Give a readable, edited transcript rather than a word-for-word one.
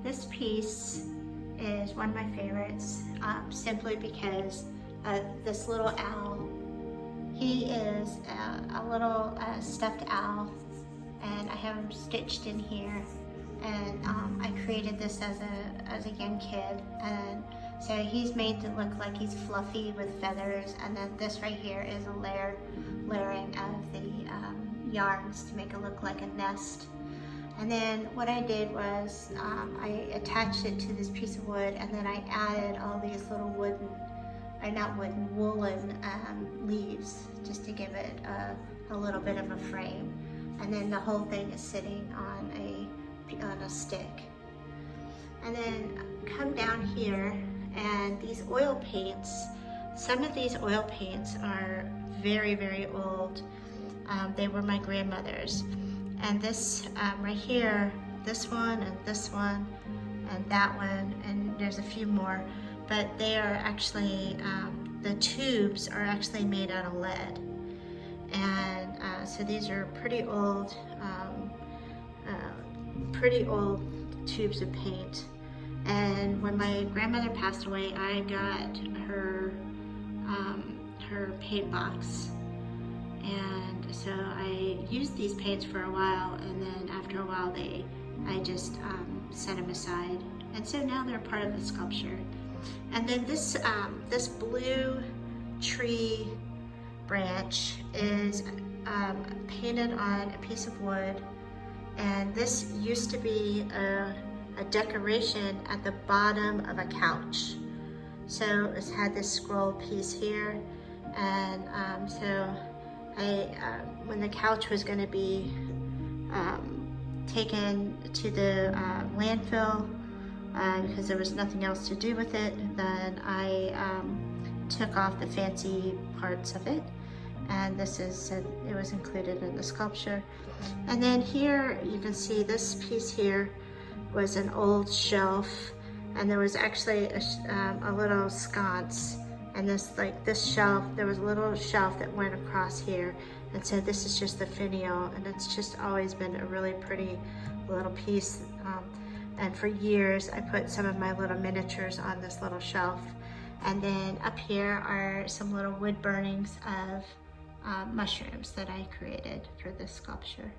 This piece is one of my favorites, simply because of this little owl. He is a little stuffed owl, and I have him stitched in here. And I created this as a young kid, and so he's made to look like he's fluffy with feathers. And then this right here is a layering of the yarns to make it look like a nest. And then what I did was I attached it to this piece of wood, and then I added all these little woolen leaves, just to give it a little bit of a frame. And then the whole thing is sitting on a stick. And then come down here, and these oil paints, some of these oil paints are very, very old. They were my grandmother's. And this right here, this one and this one and that one, and there's a few more, but they are actually, the tubes are actually made out of lead. And so these are pretty old tubes of paint. And when my grandmother passed away, I got her paint box. And so I used these paints for a while, and then after a while I just set them aside. And so now they're part of the sculpture. And then this blue tree branch is painted on a piece of wood. And this used to be a decoration at the bottom of a couch. So it's had this scroll piece here. And so when the couch was going to be taken to the landfill because there was nothing else to do with it, then I took off the fancy parts of it, and this is it was included in the sculpture. And then here you can see this piece here was an old shelf, and there was actually a little sconce. And this shelf, there was a little shelf that went across here. And so this is just the finial, and it's just always been a really pretty little piece. And for years, I put some of my little miniatures on this little shelf. And then up here are some little wood burnings of mushrooms that I created for this sculpture.